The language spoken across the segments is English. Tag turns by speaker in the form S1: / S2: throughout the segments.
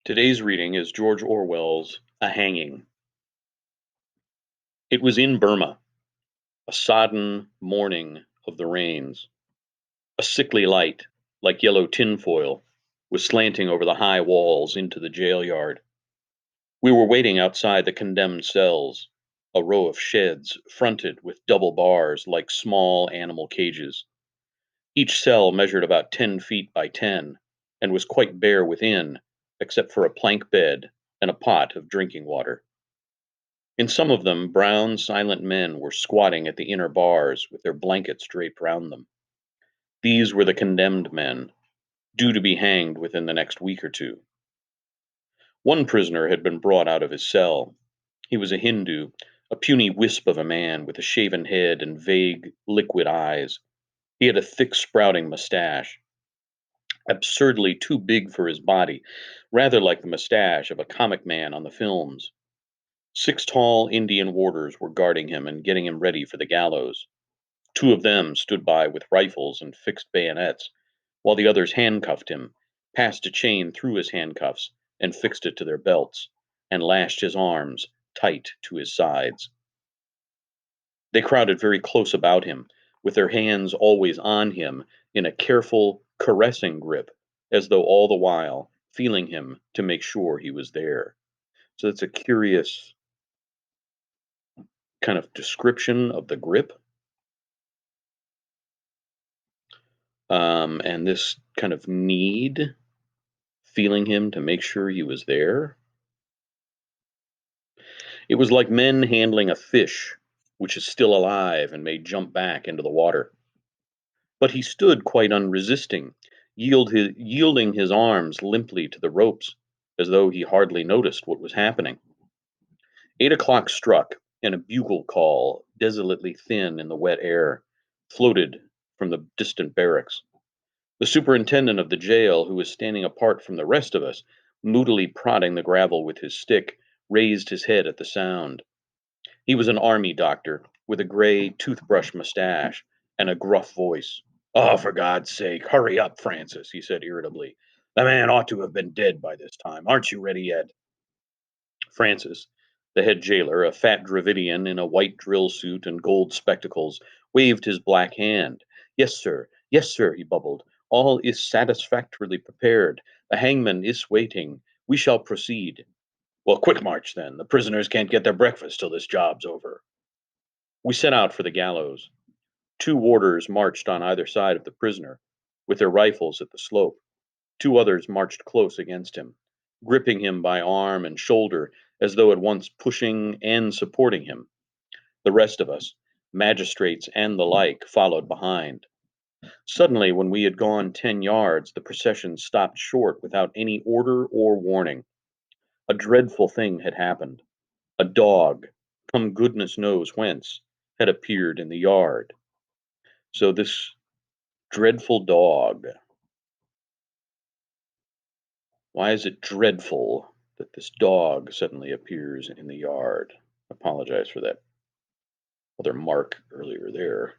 S1: Today's reading is George Orwell's A Hanging. It was in Burma, a sodden morning of the rains. A sickly light, like yellow tinfoil, was slanting over the high walls into the jail yard. We were waiting outside the condemned cells, a row of sheds fronted with double bars like small animal cages. Each cell measured about 10 feet by 10 and was quite bare within, except for a plank bed and a pot of drinking water. In some of them, brown, silent men were squatting at the inner bars with their blankets draped round them. These were the condemned men, due to be hanged within the next week or two. One prisoner had been brought out of his cell. He was a Hindu, a puny wisp of a man with a shaven head and vague, liquid eyes. He had a thick, sprouting mustache, absurdly too big for his body, rather like the mustache of a comic man on the films. 6 tall Indian warders were guarding him and getting him ready for the gallows. 2 of them stood by with rifles and fixed bayonets, while the others handcuffed him, passed a chain through his handcuffs, and fixed it to their belts, and lashed his arms tight to his sides. They crowded very close about him, with their hands always on him in a careful, caressing grip, as though all the while feeling him to make sure he was there. So that's a curious kind of description of the grip. And this kind of need, feeling him to make sure he was there. It was like men handling a fish which is still alive and may jump back into the water. But he stood quite unresisting, yielding his arms limply to the ropes, as though he hardly noticed what was happening. 8 o'clock struck, and a bugle call, desolately thin in the wet air, floated from the distant barracks. The superintendent of the jail, who was standing apart from the rest of us, moodily prodding the gravel with his stick, raised his head at the sound. He was an army doctor, with a gray toothbrush mustache and a gruff voice. "Oh, for God's sake, hurry up, Francis," he said irritably. "The man ought to have been dead by this time. Aren't you ready yet?" Francis, the head jailer, a fat Dravidian in a white drill suit and gold spectacles, waved his black hand. Yes, sir, he bubbled. All is satisfactorily prepared. The hangman is waiting. We shall proceed. Well, quick march then. The prisoners can't get their breakfast till this job's over. We set out for the gallows. 2 warders marched on either side of the prisoner, with their rifles at the slope. 2 others marched close against him, gripping him by arm and shoulder as though at once pushing and supporting him. The rest of us, magistrates and the like, followed behind. Suddenly, when we had gone 10 yards, the procession stopped short without any order or warning. A dreadful thing had happened. A dog, come goodness knows whence, had appeared in the yard. So this dreadful dog, why is it dreadful that this dog suddenly appears in the yard? Apologize for that other mark earlier there.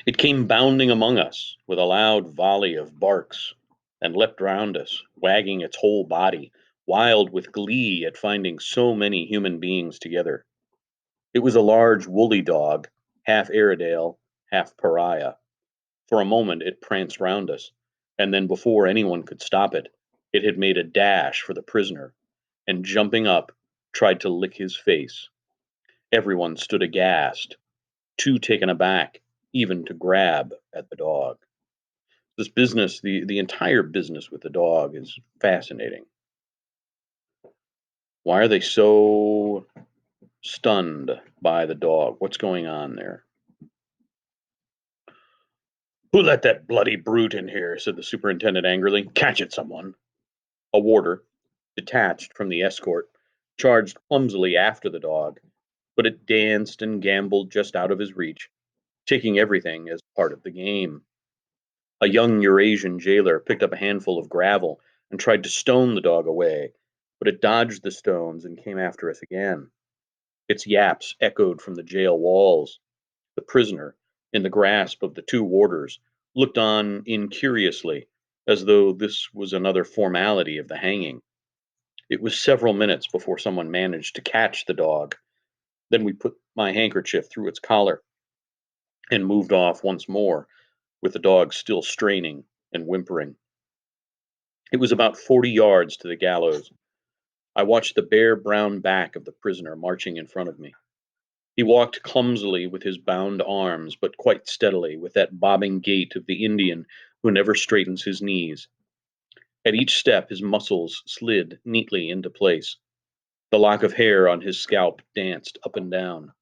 S1: It came bounding among us with a loud volley of barks and leapt round us, wagging its whole body, wild with glee at finding so many human beings together. It was a large woolly dog, half Airedale, half pariah. For a moment it pranced round us, and then before anyone could stop it, it had made a dash for the prisoner, and jumping up, tried to lick his face. Everyone stood aghast, too taken aback even to grab at the dog. This business, the entire business with the dog is fascinating. Why are they so stunned by the dog? What's going on there? "Who let that bloody brute in here?" said the superintendent angrily. "Catch it, someone." A warder, detached from the escort, charged clumsily after the dog, but it danced and gamboled just out of his reach, taking everything as part of the game. A young Eurasian jailer picked up a handful of gravel and tried to stone the dog away, but it dodged the stones and came after us again. Its yaps echoed from the jail walls. The prisoner, in the grasp of the 2 warders, looked on incuriously as though this was another formality of the hanging. It was several minutes before someone managed to catch the dog. Then we put my handkerchief through its collar and moved off once more, with the dog still straining and whimpering. It was about 40 yards to the gallows. I watched the bare brown back of the prisoner marching in front of me. He walked clumsily with his bound arms, but quite steadily, with that bobbing gait of the Indian who never straightens his knees. At each step, his muscles slid neatly into place. The lock of hair on his scalp danced up and down.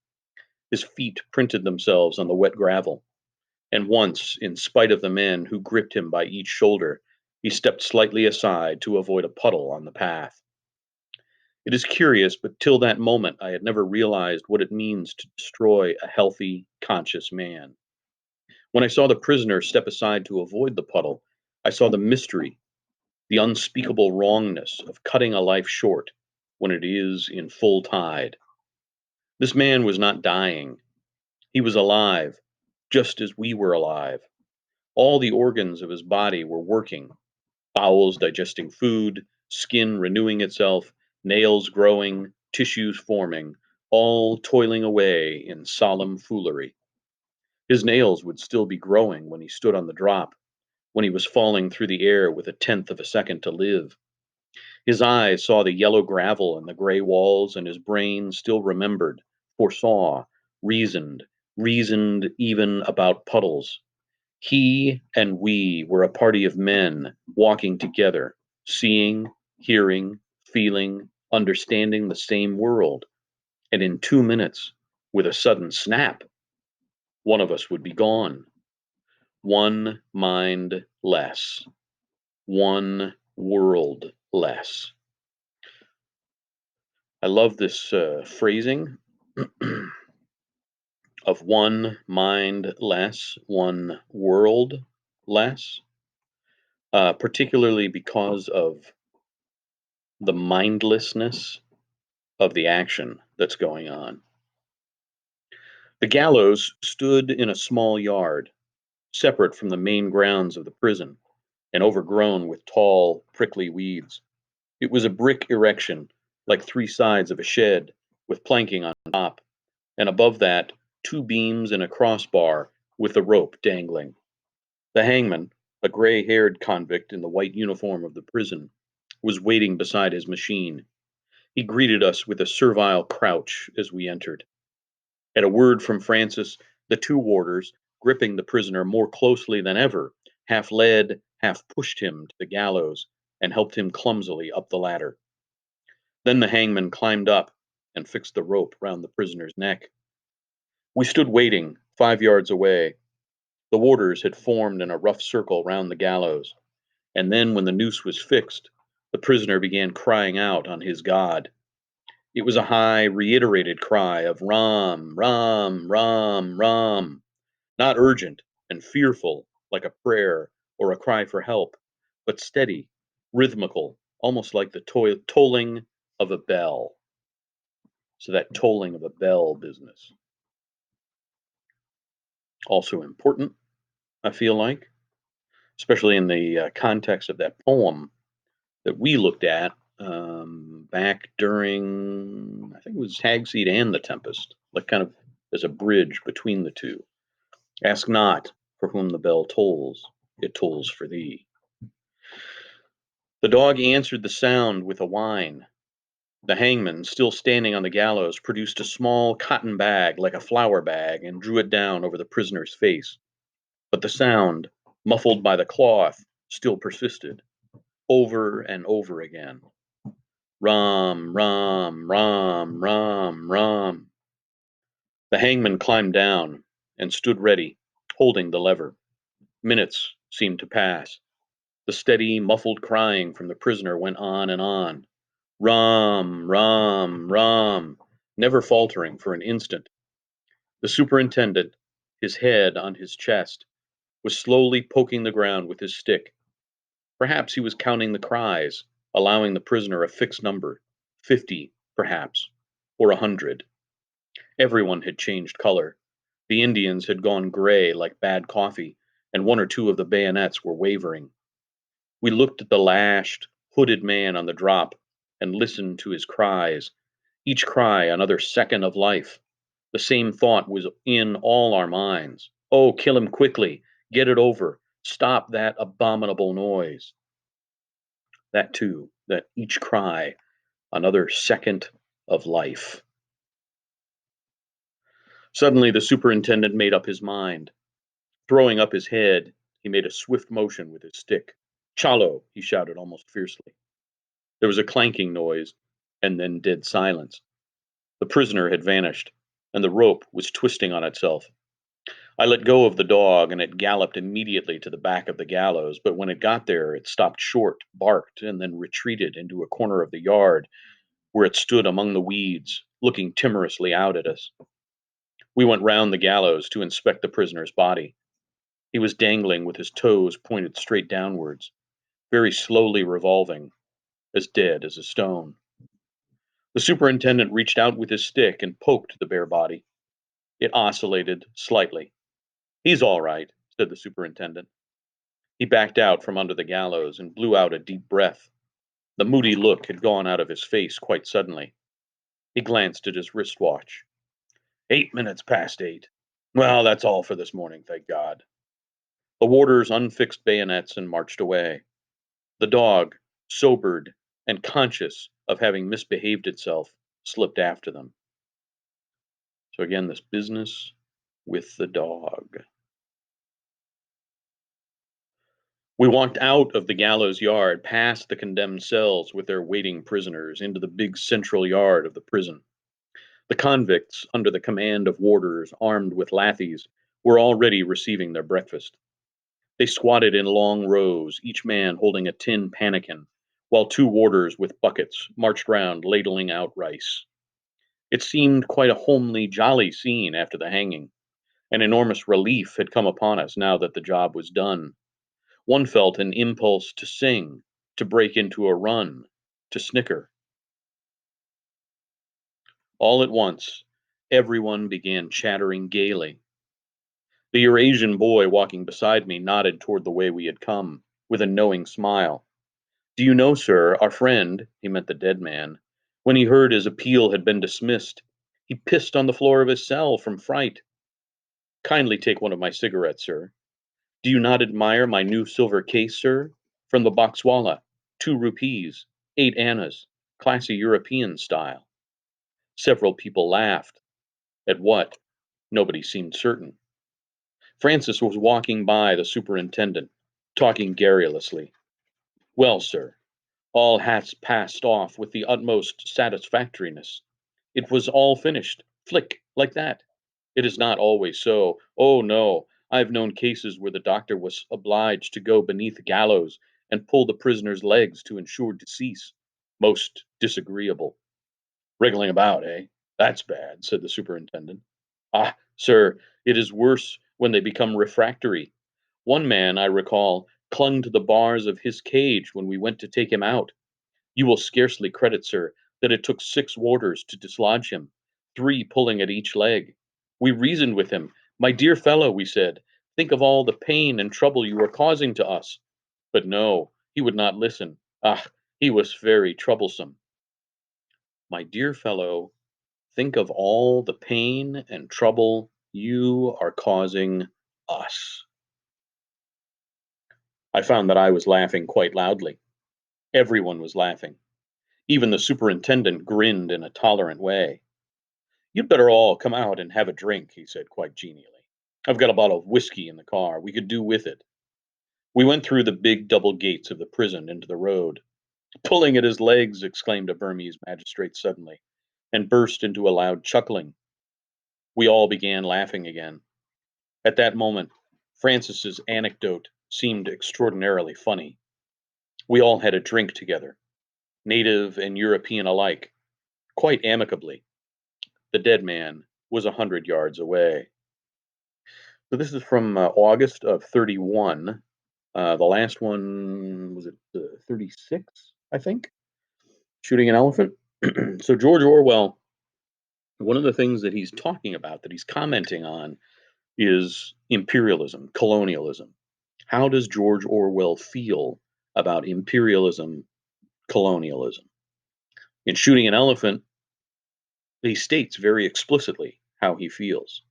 S1: His feet printed themselves on the wet gravel, and once, in spite of the men who gripped him by each shoulder, he stepped slightly aside to avoid a puddle on the path. It is curious, but till that moment I had never realized what it means to destroy a healthy, conscious man. When I saw the prisoner step aside to avoid the puddle, I saw the mystery, the unspeakable wrongness of cutting a life short when it is in full tide. This man was not dying. He was alive, just as we were alive. All the organs of his body were working: bowels digesting food, skin renewing itself, nails growing, tissues forming, all toiling away in solemn foolery. His nails would still be growing when he stood on the drop, when he was falling through the air with a tenth of a second to live. His eyes saw the yellow gravel and the gray walls, and his brain still remembered, foresaw, reasoned, reasoned even about puddles. He and we were a party of men walking together, seeing, hearing, feeling, understanding the same world. And in 2 minutes, with a sudden snap, one of us would be gone. One mind less, one world less. I love this phrasing of one mind less, one world less, particularly because of the mindlessness of the action that's going on. The gallows stood in a small yard, separate from the main grounds of the prison, and overgrown with tall, prickly weeds. It was a brick erection, like three sides of a shed, with planking on top, and above that, two beams and a crossbar with the rope dangling. The hangman, a gray haired convict in the white uniform of the prison, was waiting beside his machine. He greeted us with a servile crouch as we entered. At a word from Francis, the two warders, gripping the prisoner more closely than ever, half led, half pushed him to the gallows and helped him clumsily up the ladder. Then the hangman climbed up and fixed the rope round the prisoner's neck. We stood waiting, 5 yards away. The warders had formed in a rough circle round the gallows, and then when the noose was fixed, the prisoner began crying out on his God. It was a high, reiterated cry of Ram, Ram, Ram, Ram, not urgent and fearful like a prayer or a cry for help, but steady, rhythmical, almost like the tolling of a bell. So that tolling of a bell business, also important, I feel like, especially in the context of that poem that we looked at back during, I think it was Hagseed and The Tempest, like kind of as a bridge between the two. Ask not for whom the bell tolls, it tolls for thee. The dog answered the sound with a whine. The hangman, still standing on the gallows, produced a small cotton bag like a flour bag and drew it down over the prisoner's face. But the sound, muffled by the cloth, still persisted, over and over again. Ram, ram, ram, ram, ram. The hangman climbed down and stood ready, holding the lever. Minutes seemed to pass. The steady, muffled crying from the prisoner went on and on. Ram, ram, ram, never faltering for an instant. The superintendent, his head on his chest, was slowly poking the ground with his stick. Perhaps he was counting the cries, allowing the prisoner a fixed number, 50, perhaps, or 100. Everyone had changed color. The Indians had gone gray like bad coffee, and one or two of the bayonets were wavering. We looked at the lashed, hooded man on the drop and listened to his cries, each cry another second of life. The same thought was in all our minds. Oh, kill him quickly. Get it over. Stop that abominable noise. That too, that each cry another second of life. Suddenly, the superintendent made up his mind. Throwing up his head, he made a swift motion with his stick. Chalo, he shouted almost fiercely. There was a clanking noise, and then dead silence. The prisoner had vanished, and the rope was twisting on itself. I let go of the dog, and it galloped immediately to the back of the gallows, but when it got there, it stopped short, barked, and then retreated into a corner of the yard, where it stood among the weeds, looking timorously out at us. We went round the gallows to inspect the prisoner's body. He was dangling with his toes pointed straight downwards, very slowly revolving, as dead as a stone. The superintendent reached out with his stick and poked the bare body. It oscillated slightly. He's all right, said the superintendent. He backed out from under the gallows and blew out a deep breath. The moody look had gone out of his face quite suddenly. He glanced at his wristwatch. 8 minutes past 8. Well, that's all for this morning, thank God. The warders unfixed bayonets and marched away. The dog, sobered and conscious of having misbehaved itself, slipped after them. So again, this business with the dog. We walked out of the gallows yard, past the condemned cells with their waiting prisoners, into the big central yard of the prison. The convicts, under the command of warders armed with lathies, were already receiving their breakfast. They squatted in long rows, each man holding a tin pannikin, while two warders with buckets marched round ladling out rice. It seemed quite a homely, jolly scene after the hanging. An enormous relief had come upon us now that the job was done. One felt an impulse to sing, to break into a run, to snicker. All at once, everyone began chattering gaily. The Eurasian boy walking beside me nodded toward the way we had come, with a knowing smile. Do you know, sir, our friend, he meant the dead man, when he heard his appeal had been dismissed, he pissed on the floor of his cell from fright. Kindly take one of my cigarettes, sir. Do you not admire my new silver case, sir? From the Boxwala, 2 rupees, 8 annas, classy European style. Several people laughed. At what? Nobody seemed certain. Francis was walking by the superintendent, talking garrulously. Well, sir, all has passed off with the utmost satisfactoriness. It was all finished, flick, like that. It is not always so. Oh, no. I've known cases where the doctor was obliged to go beneath gallows and pull the prisoner's legs to ensure decease. Most disagreeable. Wriggling about, eh? That's bad, said the superintendent. Ah, sir, it is worse when they become refractory. One man, I recall, clung to the bars of his cage when we went to take him out. You will scarcely credit, sir, that it took 6 warders to dislodge him, 3 pulling at each leg. We reasoned with him. My dear fellow, we said, think of all the pain and trouble you are causing to us. But no, he would not listen. Ah, he was very troublesome. My dear fellow, think of all the pain and trouble you are causing us. I found that I was laughing quite loudly. Everyone was laughing. Even the superintendent grinned in a tolerant way. You'd better all come out and have a drink, he said quite genially. I've got a bottle of whiskey in the car. We could do with it. We went through the big double gates of the prison into the road. Pulling at his legs, exclaimed a Burmese magistrate suddenly, and burst into a loud chuckling. We all began laughing again. At that moment, Francis's anecdote seemed extraordinarily funny. We all had a drink together, native and European alike, quite amicably. The dead man was 100 yards away. So this is from August of 31. The last one was it 36, I think, shooting an elephant. So George Orwell, one of the things that he's talking about, that he's commenting on, is imperialism, colonialism. How does George Orwell feel about imperialism, colonialism. In Shooting an Elephant, he states very explicitly how he feels.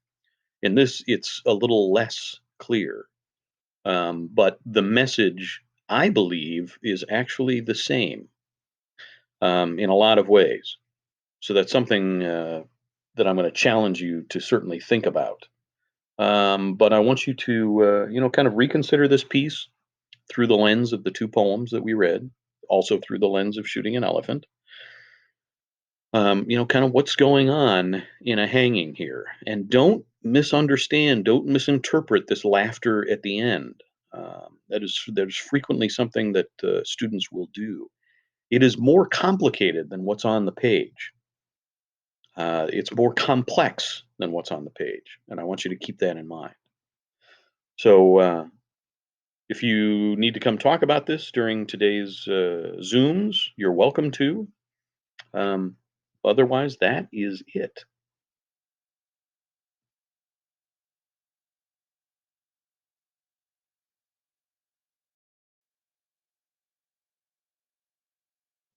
S1: In this, it's a little less clear, but the message, I believe, is actually the same in a lot of ways. So that's something that I'm going to challenge you to certainly think about. But I want you to, kind of reconsider this piece through the lens of the two poems that we read, also through the lens of Shooting an Elephant. Kind of what's going on in a hanging here. And don't misinterpret this laughter at the end. That is frequently something that students will do. It is more complicated than what's on the page. It's more complex than what's on the page, and I want you to keep that in mind. So, if you need to come talk about this during today's Zooms, you're welcome to. Um, Otherwise, that is it.